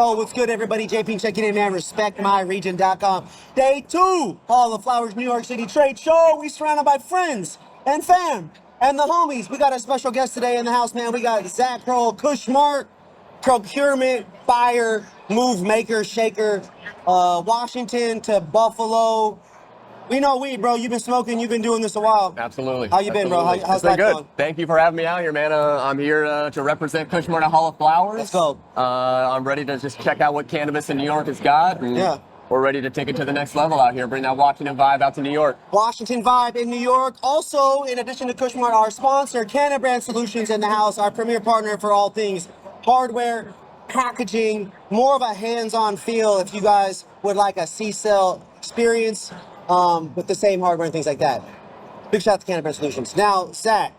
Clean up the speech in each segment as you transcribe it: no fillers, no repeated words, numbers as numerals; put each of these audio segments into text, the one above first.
Oh, what's good, everybody? JP checking in, man. RespectMyRegion.com. Day 2, Hall of Flowers, New York City Trade Show. We surrounded by friends and fam and the homies. We got a special guest today in the house, man. We got Zach Crowell, KushMart, procurement, buyer, move maker, shaker, Washington to Buffalo. We know weed, bro. You've been smoking. You've been doing this a while. Absolutely. How you been, bro? How's been life good. going? Thank you for having me out here, man. I'm here to represent KushMart at Hall of Flowers. Let's go. I'm ready to just check out what cannabis in New York has got. And Yeah. We're ready to take it to the next level out here. Bring that Washington vibe out to New York. Washington vibe in New York. Also, in addition to KushMart, our sponsor, Brand Solutions in the house, our premier partner for all things hardware, packaging, more of a hands-on feel if you guys would like a C-cell experience with the same hardware and things like that. Big shout out to Brand Solutions. Now, Zach,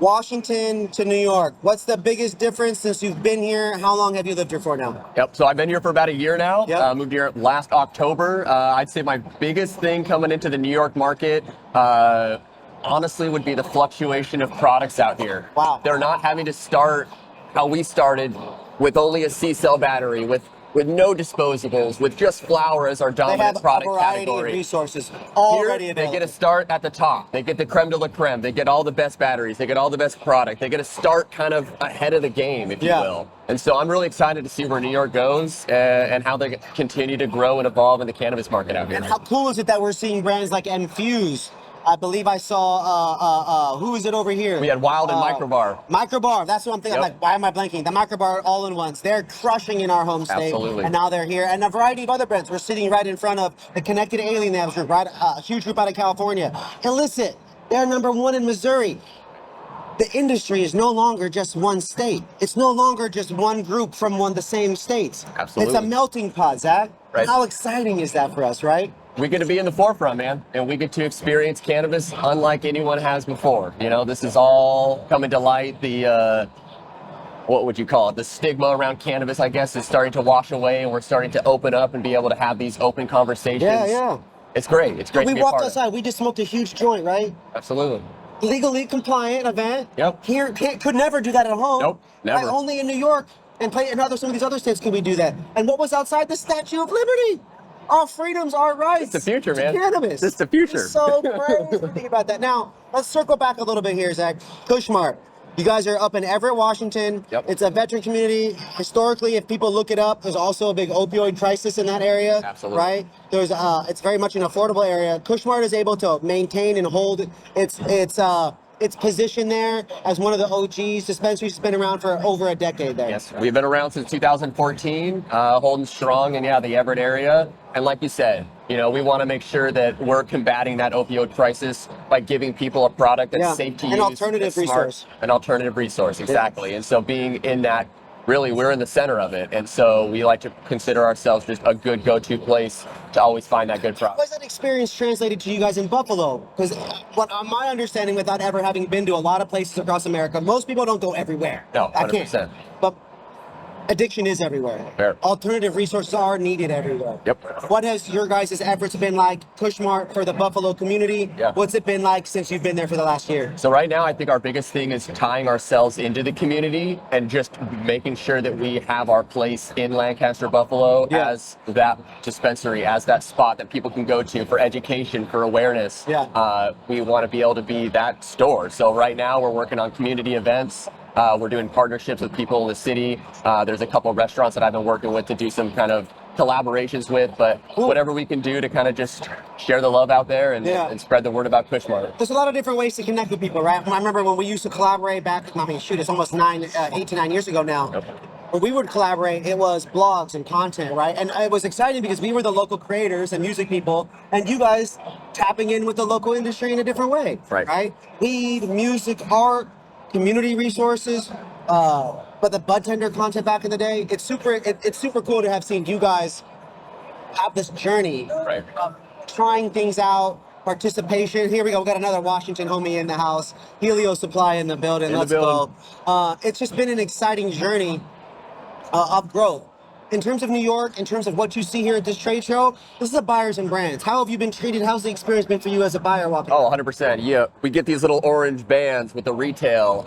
Washington to New York. What's the biggest difference since you've been here? How long have you lived here for now? Yep, so I've been here for about a year now. Yep. Moved here last October. I'd say my biggest thing coming into the New York market, honestly, would be the fluctuation of products out here. Wow. They're not having to start how we started with only a C-cell battery, with no disposables, with just flower as our They dominant have a product variety category. of resources already Here, available. they get a start at the top. They get the creme de la creme. They get all the best batteries. They get all the best product. They get a start kind of ahead of the game, if you will. And so I'm really excited to see where New York goes and how they continue to grow and evolve in the cannabis market out here. And how cool is it that we're seeing brands like Infuse? I believe I saw, who is it over here? We had Wild and Microbar. Microbar, that's what I'm thinking. Yep. I'm like, why am I blanking? The Microbar all-in-ones. They're crushing in our home state. Absolutely. And now they're here. And a variety of other brands. We're sitting right in front of the Connected Alien Labs group, right? A huge group out of California. Illicit, they're #1 in Missouri. The industry is no longer just one state. It's no longer just one group from the same states. Absolutely. It's a melting pot, Zach. Right. How exciting is that for us, right? We get to be in the forefront, man, and we get to experience cannabis unlike anyone has before. You know, this is all coming to light. The what would you call it? The stigma around cannabis, I guess, is starting to wash away, and we're starting to open up and be able to have these open conversations. Yeah. It's great. It's great to We be a walked part outside. We just smoked a huge joint, right? of. Absolutely. Legally compliant event. Yep. Here, could never do that at home. Nope, never. Right? Only in New York and some of these other states can we do that. And what was outside? The Statue of Liberty. Our freedoms, our rights. It's the future, to man. Cannabis. It's the future. It's so crazy to think about that. Now, let's circle back a little bit here, Zach. KushMart. You guys are up in Everett, Washington. Yep. It's a veteran community. Historically, if people look it up, there's also a big opioid crisis in that area. Absolutely. Right? There's it's very much an affordable area. KushMart is able to maintain and hold its position there as one of the OGs. Dispensaries has been around for over a decade there. Yes, we've been around since 2014, holding strong in the Everett area. And like you said, you know, we want to make sure that we're combating that opioid crisis by giving people a product that's safe to use. An alternative that's smart, resource. An alternative resource, exactly. And so being in that, really, we're in the center of it. And so we like to consider ourselves just a good go-to place to always find that good product. How has that experience translated to you guys in Buffalo? Because what my understanding, without ever having been to a lot of places across America, most people don't go everywhere. No, 100%. I can't. But addiction is everywhere. Fair. Alternative resources are needed everywhere. Yep. What has your guys' efforts been like, KushMart, for the Buffalo community? Yeah. What's it been like since you've been there for the last year? So right now, I think our biggest thing is tying ourselves into the community and just making sure that we have our place in Lancaster, Buffalo as that dispensary, as that spot that people can go to for education, for awareness. Yeah. We want to be able to be that store. So right now, we're working on community events. We're doing partnerships with people in the city. There's a couple of restaurants that I've been working with to do some kind of collaborations with, but whatever we can do to kind of just share the love out there and spread the word about KushMart. There's a lot of different ways to connect with people, right? I remember when we used to collaborate back, it's almost 8 to 9 years ago now. Yep. When we would collaborate, it was blogs and content, right? And it was exciting because we were the local creators and music people, and you guys tapping in with the local industry in a different way, right? Weed, music, art, community resources, but the bud tender content back in the day, it's super cool to have seen you guys have this journey of trying things out, participation. Here we go, we got another Washington homie in the house, Helio Supply in the building. Let's go. It's just been an exciting journey of growth. in terms of New York, in terms of what you see here at this trade show, this is a buyers and brands. How have you been treated? How's the experience been for you as a buyer walking? Oh, 100%. Yeah, we get these little orange bands with the retail.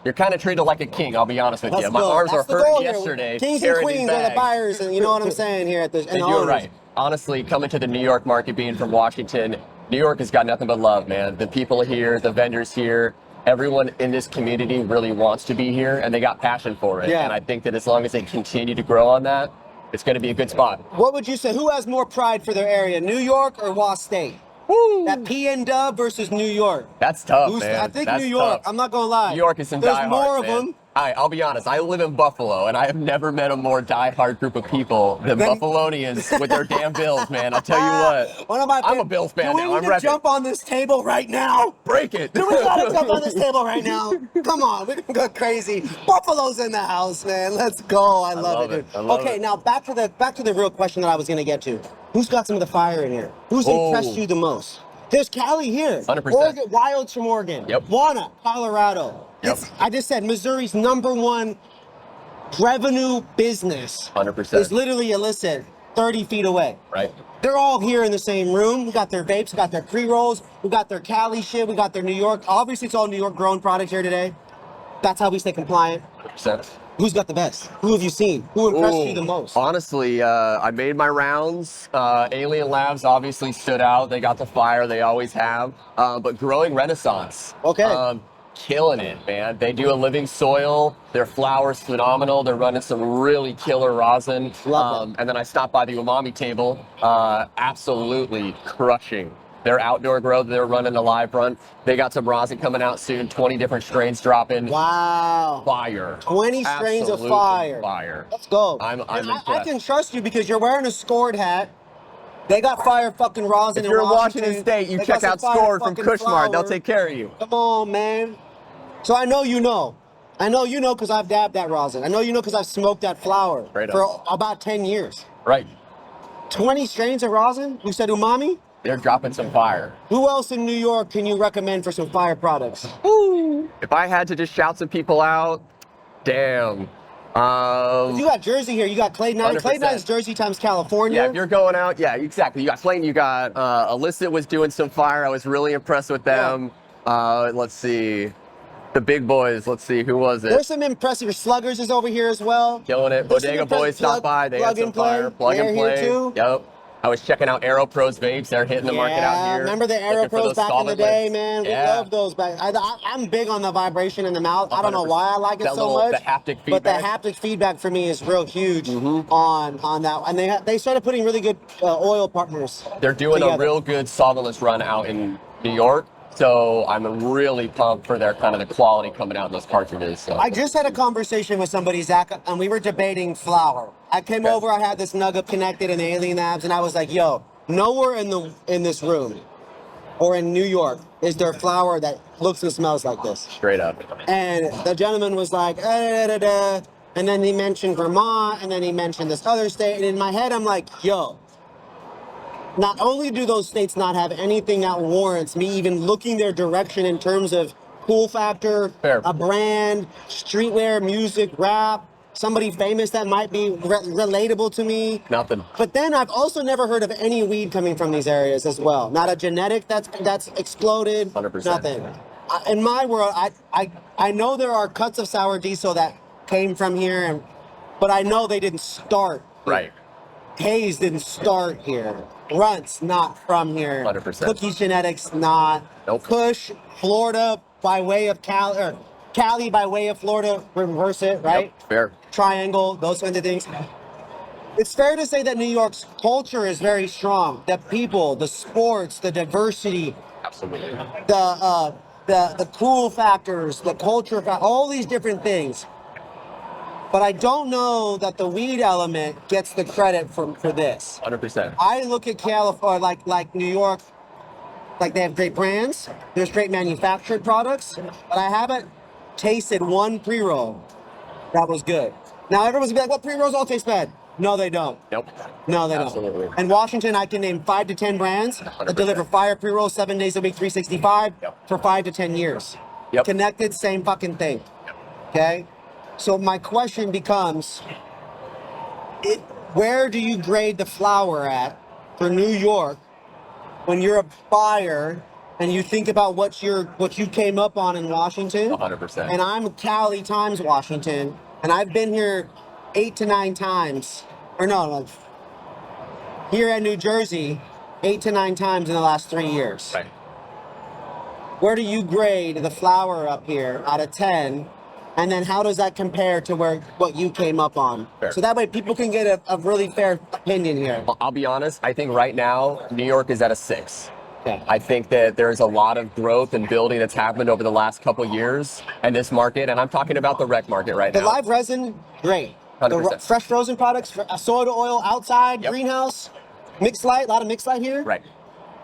You're kind of treated like a king, I'll be honest with you. My arms were hurt yesterday. Kings and queens are the buyers, and you know what I'm saying here at the. And you're right. Honestly, coming to the New York market, being from Washington, New York has got nothing but love, man. The people here, the vendors here, everyone in this community really wants to be here, and they got passion for it. Yeah. And I think that as long as they continue to grow on that, it's going to be a good spot. What would you say? Who has more pride for their area, New York or Was State? Woo. That PN Dub versus New York. That's tough, man. I think That's New York. tough. I'm not gonna lie. New York is some There's diehard, more of man. them. I'll be honest. I live in Buffalo, and I have never met a more diehard group of people than Buffalonians with their damn Bills, man. I'll tell you what. I'm a Bills fan now. Do we need to jump on this table right now? Break it. Do we gotta jump on this table right now? Come on, we can go crazy. Buffalo's in the house, man. Let's go. I love it, dude. Okay, now back to the real question that I was gonna get to. Who's got some of the fire in here? Who's impressed you the most? There's Cali here. 100%. Oregon, Wilds from Oregon. Yep. Wana, Colorado. Yep. I just said Missouri's #1 revenue business 100%. is literally illicit 30 feet away. Right. They're all here in the same room. We got their vapes, we got their pre-rolls, we got their Cali shit, we got their New York. Obviously, it's all New York grown products here today. That's how we stay compliant. 100%. Who's got the best? Who have you seen? Who impressed you the most? Honestly, I made my rounds. Alien Labs obviously stood out. They got the fire. They always have. But Growing Renaissance. Okay. Killing it, man. They do a living soil. Their flower's phenomenal. They're running some really killer rosin. Love it. And then I stopped by the umami table. Absolutely crushing. Their outdoor grow that they're running a live run. They got some rosin coming out soon. 20 different strains dropping. Wow. Fire. 20 strains Absolutely of fire. Fire. Let's go. I'm impressed. I can trust you because you're wearing a Scored hat. They got fire fucking rosin If you're in in Washington State, you check out Scored from KushMart. They'll take care of you. Come on, man. So I know you know. I know you know because I've dabbed that rosin. I know you know because I've smoked that flower for about 10 years. Right. 20 strains of rosin? You said umami? They're dropping some fire. Who else in New York can you recommend for some fire products? Ooh. If I had to just shout some people out, damn. You got Jersey here. You got Clay 9. 100%. Clay 9 is Jersey times California. Yeah, if you're going out, yeah, exactly. You got Clay, you got Illicit was doing some fire. I was really impressed with them. Yeah. Let's see. The big boys, let's see, who was it? There's some impressive. Sluggers is over here as well. Killing it. Bodega Boys stopped by. They had some fire. Plug and Play. Here too. Yep. I was checking out Aero Pros vapes. They're hitting the market out here. Remember the Aero Pros back in the day, man? We love those back. I'm big on the vibration in the mouth. 100%. I don't know why I like it so much. The haptic feedback. But the haptic feedback for me is real huge on that. And they started putting really good oil partners. They're doing a real good solventless run out in New York. So I'm really pumped for their kind of the quality coming out in those cartridges. So. I just had a conversation with somebody, Zach, and we were debating flower. I came over, I had this nugget connected in the Alien Labs, and I was like, yo, nowhere in this room or in New York is there flower that looks and smells like this. Straight up. And the gentleman was like, and then he mentioned Vermont, and then he mentioned this other state, and in my head I'm like, yo, not only do those states not have anything that warrants me even looking their direction in terms of cool factor, a brand, streetwear, music, rap, somebody famous that might be relatable to me. Nothing. But then I've also never heard of any weed coming from these areas as well. Not a genetic that's exploded. 100%. Nothing. In my world, I know there are cuts of sour diesel that came from here, but I know they didn't start. Right. Hayes didn't start here. Runts, not from here. 100%. Cookies Genetics, not. Nope. Kush, Florida, by way of Cali, or Cali by way of Florida, reverse it, right? Yep, fair. Triangle, those kinds of things. It's fair to say that New York's culture is very strong. The people, the sports, the diversity. Absolutely. The cool factors, the culture, all these different things. But I don't know that the weed element gets the credit for this. 100%. I look at California, like New York, like they have great brands, there's great manufactured products, but I haven't tasted one pre-roll that was good. Now everyone's gonna be like, well, pre-rolls all taste bad. No, they don't. Nope. No, they Absolutely. don't. In Washington, I can name 5 to 10 brands that deliver fire pre-rolls 7 days a week, 365 for 5 to 10 years. Yep. Connected, same fucking thing. Okay? So my question becomes, where do you grade the flower at for New York when you're a buyer and you think about what you came up on in Washington? 100%. And I'm Cali times Washington, and I've been here 8 to 9 times, or no, here in New Jersey, 8 to 9 times in the last 3 years. Right. Where do you grade the flower up here out of 10? And then how does that compare to what you came up on? Fair. So that way people can get a really fair opinion here. I'll be honest, I think right now, New York is at a 6. Okay. I think that there's a lot of growth and building that's happened over the last couple years in this market, and I'm talking about the rec market right now. The live resin, great. 100%. The fresh frozen products, soda oil outside, Yep. greenhouse, mixed light, a lot of mixed light here. Right.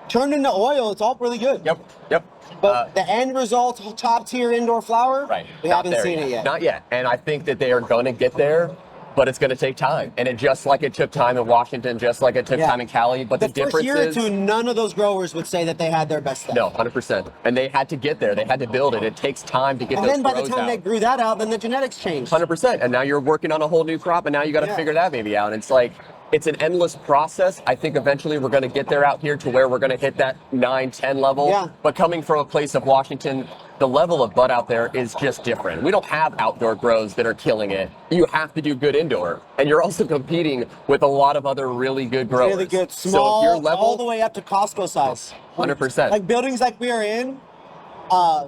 Turned into oil, it's all really good. Yep. But the end result, top tier indoor flower, Right. we Not haven't there seen it yet. Not yet. And I think that they are going to get there, but it's going to take time. And just like it took time in Washington, just like it took time in Cali. But the first difference year is, or two, none of those growers would say that they had their best stuff. no, 100%. And they had to get there. They had to build it. It takes time to get And those then by the grows time out. they grew that out, then the genetics changed. 100%. And now you're working on a whole new crop, and now you got to figure that maybe out. And it's like, it's an endless process. I think eventually we're going to get there out here to where we're going to hit that 9, 10 level. Yeah. But coming from a place of Washington, the level of bud out there is just different. We don't have outdoor grows that are killing it. You have to do good indoor. And you're also competing with a lot of other really good growers. Really good, So small, if your level, all the way up to Costco size. 100%. Like buildings like we are in,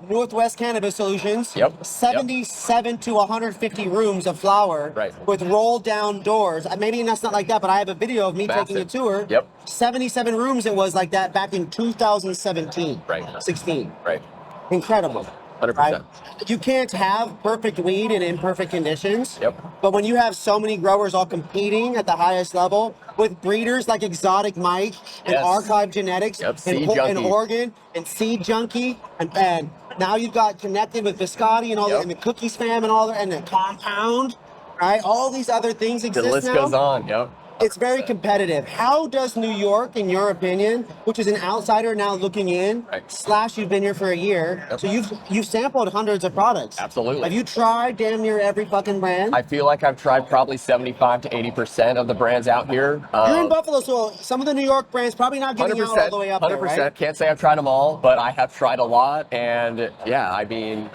Northwest Cannabis Solutions, Yep. 77 to 150 rooms of flower with roll down doors. Maybe that's not like that, but I have a video of me taking a tour. Yep. 77 rooms it was like that back in 2017, Right. 16. Right. Incredible. 100%. Right? You can't have perfect weed in imperfect conditions. Yep. But when you have so many growers all competing at the highest level with breeders like Exotic Mike and Yes. Archive Genetics Yep, and, Seed and Junkie. Oregon and Seed Junkie and now you've got connected with Viscotti and all Yep. and the Cookies fam and all that and the Compound, right? All these other things exist The list now. goes on. Yep. It's very competitive. How does New York, in your opinion, which is an outsider now looking in, / you've been here for a year, so you've sampled hundreds of products. Absolutely. Have you tried damn near every fucking brand? I feel like I've tried probably 75 to 80% of the brands out here. You're in Buffalo, so some of the New York brands probably not getting out all the way up 100%. there, right? Can't say I've tried them all, but I have tried a lot, and yeah, I mean,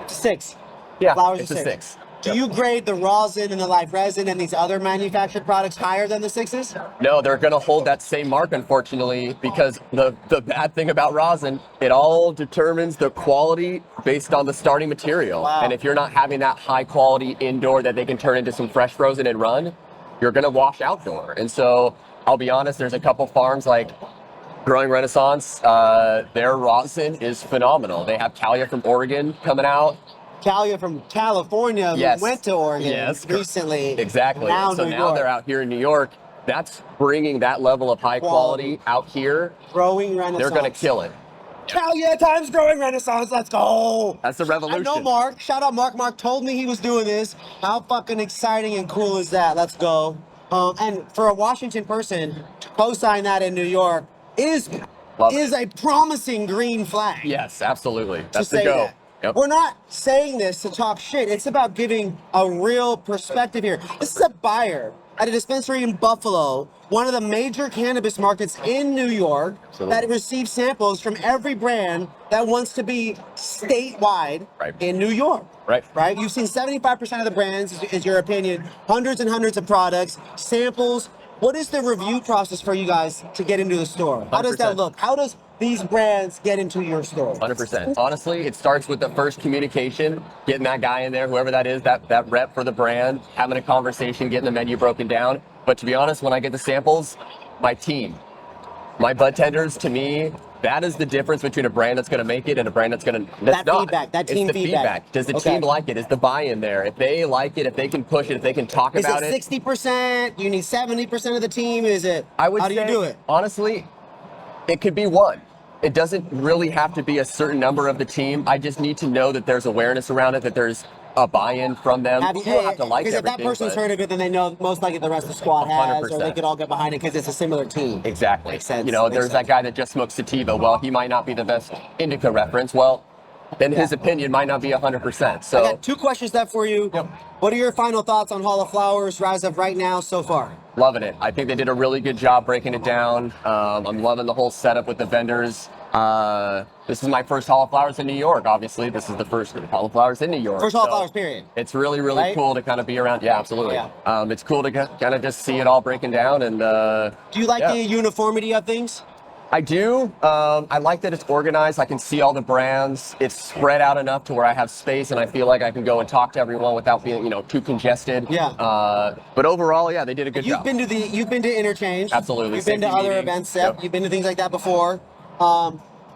6. yeah, Flowers it's are a 6. Do you grade the rosin and the live resin and these other manufactured products higher than the 6s? No, they're going to hold that same mark, unfortunately, because the bad thing about rosin, it all determines the quality based on the starting material. Wow. And if you're not having that high quality indoor that they can turn into some fresh frozen and run, you're going to wash outdoor. And so I'll be honest, there's a couple farms like Growing Renaissance, their rosin is phenomenal. They have Calia from Oregon coming out. Calia from California who went to Oregon recently. Exactly. Now So New now York. they're out here in New York. That's bringing that level of high quality out here. Growing Renaissance. They're going to kill it. Calia times Growing Renaissance. Let's go. That's the revolution. I know Mark. Shout out Mark. Mark told me he was doing this. How fucking exciting and cool is that? Let's go. And for a Washington person to co-sign that in New York is a promising green flag. Yes, absolutely. That's to the say go. that. Yep. We're not saying this to talk shit. It's about giving a real perspective here. This is a buyer at a dispensary in Buffalo, one of the major cannabis markets in New York, that receives samples from every brand that wants to be statewide in New York. Right? You've seen 75% of the brands, is your opinion, hundreds and hundreds of products, samples. What is the review process for you guys to get into the store? How does that look? How does these brands get into your store? 100%. Honestly, it starts with the first communication, getting that guy in there, whoever that is, that rep for the brand, having a conversation, getting the menu broken down. But to be honest, when I get the samples, my team, my bud tenders, to me, that is the difference between a brand that's going to make it and a brand that's going to That feedback, that team it's the feedback. Does the team like it? Is the buy-in there? If they like it, if they can push it, if they can talk about it. Is it 60%? You need 70% of the team? Is it? I would How do you do it? Honestly, it could be one. It doesn't really have to be a certain number of the team. I just need to know that there's awareness around it, that there's a buy-in from them. You don't have to like because if everything. that person's but heard of it, then they know most likely the rest of the squad has, or 100%. they could all get behind it because it's a similar team. Exactly. Makes sense. You know, Makes there's sense. that guy that just smokes sativa. Well, he might not be the best indica reference. Well, then his opinion might not be 100%. So I got 2 questions left for you. Yep. What are your final thoughts on Hall of Flowers as of right now so far? Loving it. I think they did a really good job breaking it down. I'm loving the whole setup with the vendors. This is my first Hall of Flowers in New York, obviously. This is the first Hall of Flowers in New York. First Hall of Flowers, period. It's really, really Right? cool to kind of be around. Yeah, absolutely. Yeah. It's cool to kind of just see it all breaking down. And Do you like the uniformity of things? I do. I like that it's organized. I can see all the brands. It's spread out enough to where I have space and I feel like I can go and talk to everyone without being, too congested. Yeah. But overall, yeah, they did a good You've job. been to Interchange. Absolutely. You've been to Safety other meetings. events. Yep. You've been to things like that before.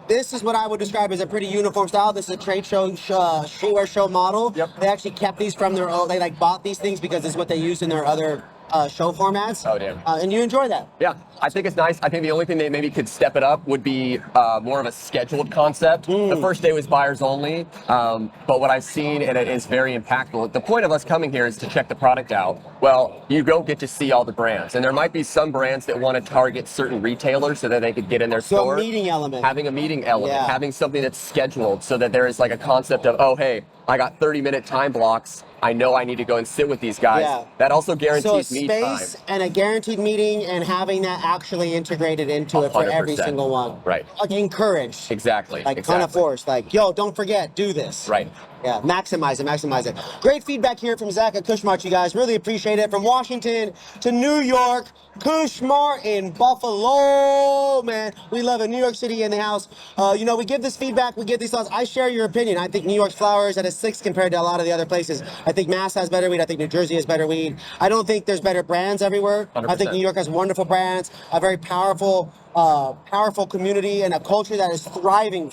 This is what I would describe as a pretty uniform style. This is a trade show, streetwear show model. Yep. They actually kept these from their own. They bought these things because it's what they use in their other show formats. Oh, damn. And you enjoy that. Yeah, I think it's nice. I think the only thing they maybe could step it up would be more of a scheduled concept. The first day was buyers only, but what I've seen, and it is very impactful, the point of us coming here is to check the product out. Well, you don't get to see all the brands, and there might be some brands that want to target certain retailers so that they could get in their store. So a meeting element. Having a meeting element, Yeah. having something that's scheduled so that there is like a concept of, oh, hey, I got 30-minute time blocks. I know I need to go and sit with these guys. Yeah. That also guarantees So a me space time. and a guaranteed meeting and having that actually integrated into it for every 100%. single one. Right. Like encouraged. Exactly. Like exactly. kind of forced. Like, yo, don't forget, do this. Right. Yeah, maximize it. Great feedback here from Zach at KushMart's, you guys. Really appreciate it. From Washington to New York, KushMart in Buffalo, man. We love it. New York City in the house. We give this feedback, we give these thoughts. I share your opinion. I think New York's flowers at a 6 compared to a lot of the other places. I think Mass has better weed. I think New Jersey has better weed. I don't think there's better brands everywhere. 100%. I think New York has wonderful brands, a very powerful community and a culture that is thriving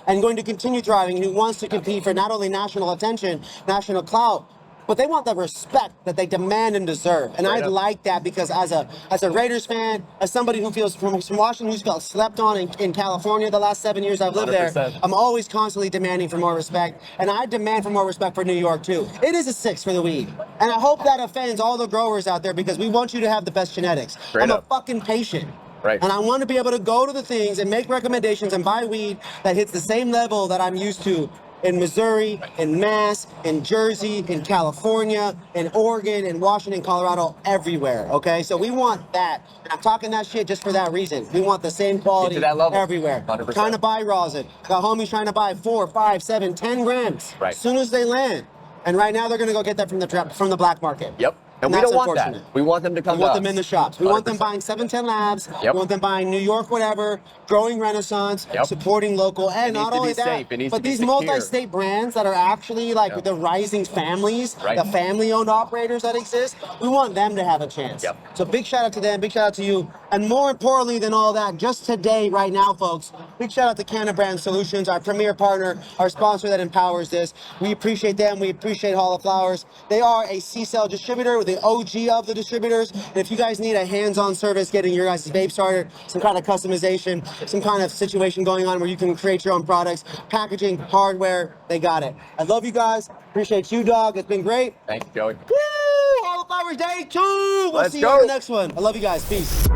and going to continue thriving, and who wants to compete for not only national attention, national clout, but they want the respect that they demand and deserve. And I like that because as a Raiders fan, as somebody who feels from Washington who's felt slept on in California the last 7 years I've lived 100%. there, I'm always constantly demanding for more respect. And I demand for more respect for New York too. It is a 6 for the weed. And I hope that offends all the growers out there because we want you to have the best genetics. I'm a fucking patient. Right. And I want to be able to go to the things and make recommendations and buy weed that hits the same level that I'm used to in Missouri, in Mass, in Jersey, in California, in Oregon, in Washington, Colorado, everywhere. Okay, so we want that, and I'm talking that shit just for that reason. We want the same quality Get to that level. everywhere. 100%. Trying to buy rosin. Got homies trying to buy 4, 5, 7, 10 grams. Right. As soon as they land, and right now they're gonna go get that from the black market. Yep. And we that's don't want that. unfortunate. We want them to come We want to them us. in the shops. We want them 100%. buying 710 Labs. Yep. We want them buying New York, whatever, growing Renaissance, Yep. supporting local, and It not needs to only be that, safe. It needs but to be these secure. multi-state brands that are actually like Yep. the rising families, Right. the family-owned operators that exist. We want them to have a chance. Yep. So big shout out to them. Big shout out to you. And more importantly than all that, just today, right now, folks, big shout out to Canna Brand Solutions, our premier partner, our sponsor that empowers this. We appreciate them. We appreciate Hall of Flowers. They are a C-Cell distributor, the OG of the distributors. And if you guys need a hands-on service getting your guys' vape started, some kind of customization, some kind of situation going on where you can create your own products, packaging, hardware, they got it. I love you guys. Appreciate you, dog. It's been great. Thank you, Joey. Woo! Hall of Flowers Day 2. We'll Let's see you on go. the next one. I love you guys. Peace.